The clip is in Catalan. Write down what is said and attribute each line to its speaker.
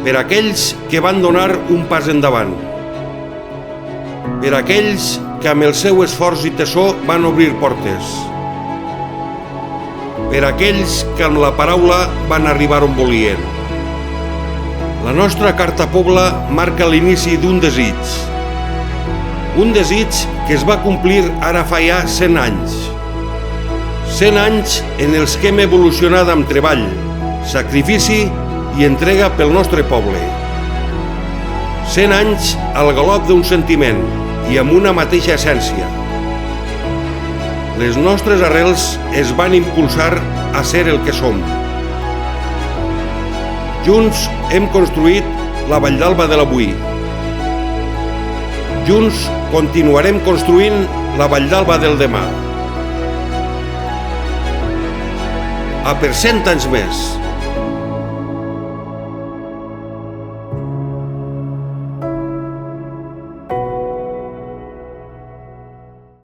Speaker 1: per aquells que van donar un pas endavant, per aquells que amb el seu esforç i tesó van obrir portes, per aquells que amb la paraula van arribar on volien. La nostra Carta Pobla marca l'inici d'un desig que es va complir ara fa ja 100 anys. 100 anys en els que hem evolucionat amb treball, sacrifici i entrega pel nostre poble. 100 anys al galop d'un sentiment i amb una mateixa essència. Les nostres arrels es van impulsar a ser el que som. Junts hem construït la Valldalba de l'avui. Junts continuarem construint la Valldalba del demà. A per 100 anys més!